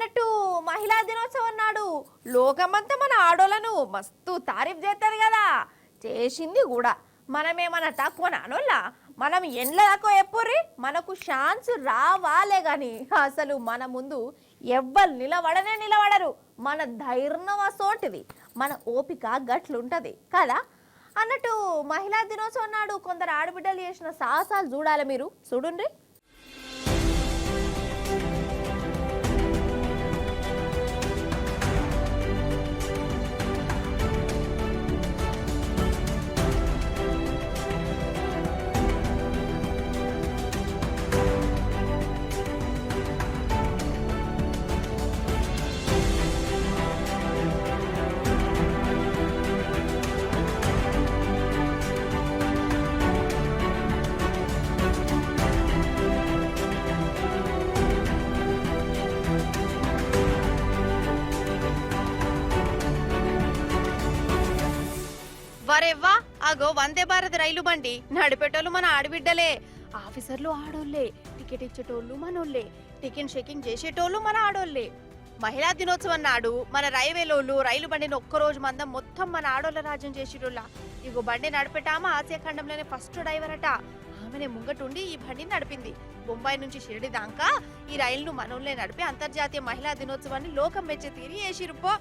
అన్నట్టు మహిళా దినోత్సవం నాడు లోకమంతా మన ఆడోళ్ళను మస్తు తారీఫ్ చేస్తారు కదా. చేసింది కూడా. మనమేమన్నా తక్కువ నానోళ్ళ? మనం ఎండ్ల తక్కువ ఎప్పుర్రి? మనకు ఛాన్స్ రావాలే గాని అసలు మన ముందు ఎవ్వరు నిలబడరు. మన ధైర్యం అసోంటిది, మన ఓపిక గట్లుంటది కదా. అన్నట్టు మహిళా దినోత్సవం నాడు కొందరు ఆడబిడ్డలు చేసిన సాహసాలు చూడాలి, మీరు చూడండి. వరెవ్వా, అగో వందే భారత్ రైలు బండి నడిపేటోళ్ళు మన ఆడబిడ్డలే, ఆఫీసర్లు ఆడోళ్లే, టికెట్ ఇచ్చేటోళ్ళు మనోళ్లే, టికెట్ చెకింగ్ చేసేటోళ్ళు మన ఆడోళ్లే. మహిళా దినోత్సవం నాడు మన రైల్వేలోళ్ళు రైలు బండిని ఒక్కరోజు మందం మొత్తం మన ఆడోళ్ళ రాజ్యం చేసేటోళ్ళ. ఇగో బండి నడిపేటామా ఆసియా ఖండంలోనే ఫస్ట్ డ్రైవర్ అట. ఆమెనే ముంగటుండి ఈ బండిని నడిపింది. బొంబాయి నుంచి షిరిడి దాకా ఈ రైలును మనోళ్లే నడిపి అంతర్జాతీయ మహిళా దినోత్సవాన్ని లోకం మెచ్చే తీరి చేసిరుపో.